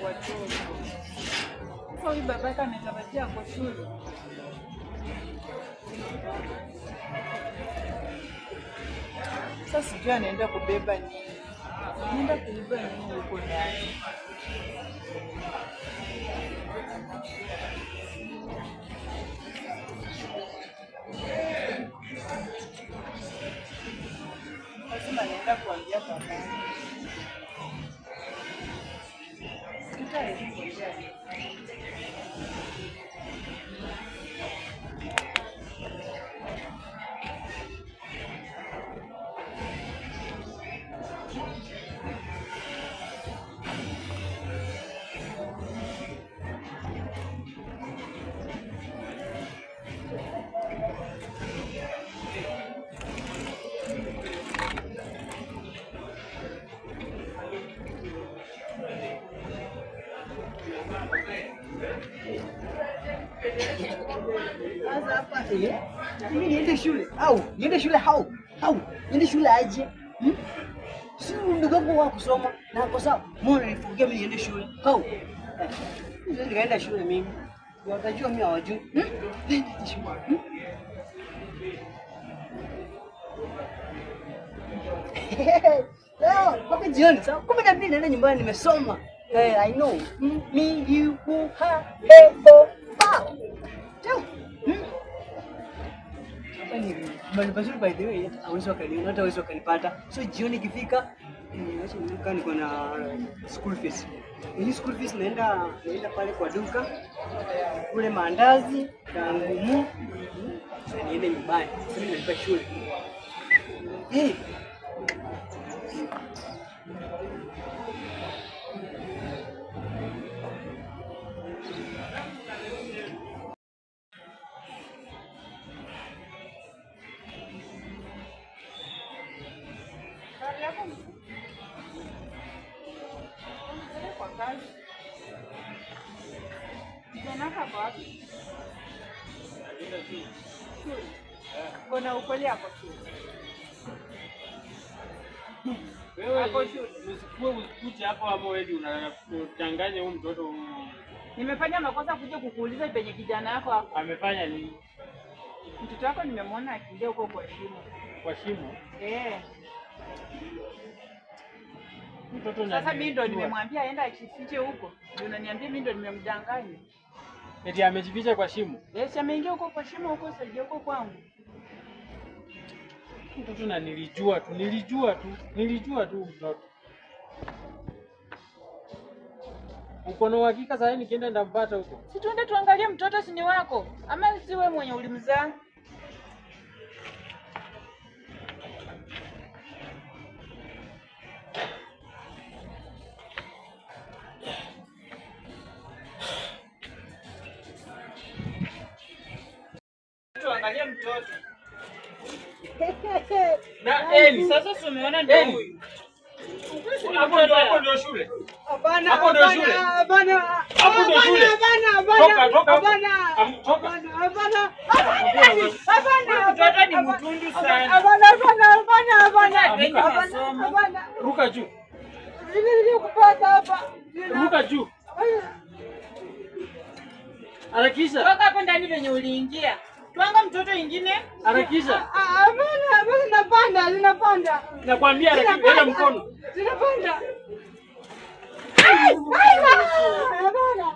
watoto. Sasa huyu babaka ametarajia kwa shule. Sasa sijui anaenda kubeba nini. Anaenda kubeba nini huko ndani? Lazima naenda kuambia baba. Mimi niende shule au niende shule hau niende shule aje? Si ndugu wangu wa kusoma na kwa sababu mbona nifungia mimi niende shule hau? Ndio nikaenda shule mimi. Watajua mimi hawajui. Niende shule. Leo mpaka jioni saa 12 naenda nyumbani nimesoma. I know. Me you who ha he ho pa. Bali pazuri by the way, hawezi wakaniona hata hawezi wakanipata. So jioni ikifika, acha niko na school fees. Hii school fees naenda pale kwa duka. Kule maandazi, na ngumu. Niende nyumbani. Sasa mimi nalipa shule. Kuna ukweli hapo shule. Wewe usikue usikute hapo hapo wewe unachanganya huyu mtoto. Nimefanya makosa kuja kukuuliza penye kijana yako hapo. Amefanya nini? Mtoto wako nimemwona akiingia huko kwa shimo. Kwa shimo? Mtoto na sasa mimi ndo nimemwambia aenda ajifiche huko. Ndio unaniambia mimi ndo nimemdanganya. Eti amejificha kwa shimo? Si ameingia huko kwa shimo huko sasa huko kwangu. Mtoto na nilijua tu mtoto. Uko na uhakika sasa nikienda ndampata huko? Si tuende tuangalie mtoto si ni wako ama si wewe mwenye ulimzaa? Tuangalie mtoto. Na Eli, sasa tumeona ndio huyu. Hapo ndio shule. Hapana. Hapo ndio shule. Hapana. Hapo ndio shule. Toka. Hapana. Mtoto ni mtundu sana. Hapana. Ruka juu. Nilikupata hapa. Ruka juu. Harakisha. Toka hapo ndani venye uliingia. Twanga mtoto ingine. Harakisha. Hapana, zinapanda. Nakwambia harakisha mkono. Zinapanda. Hapana.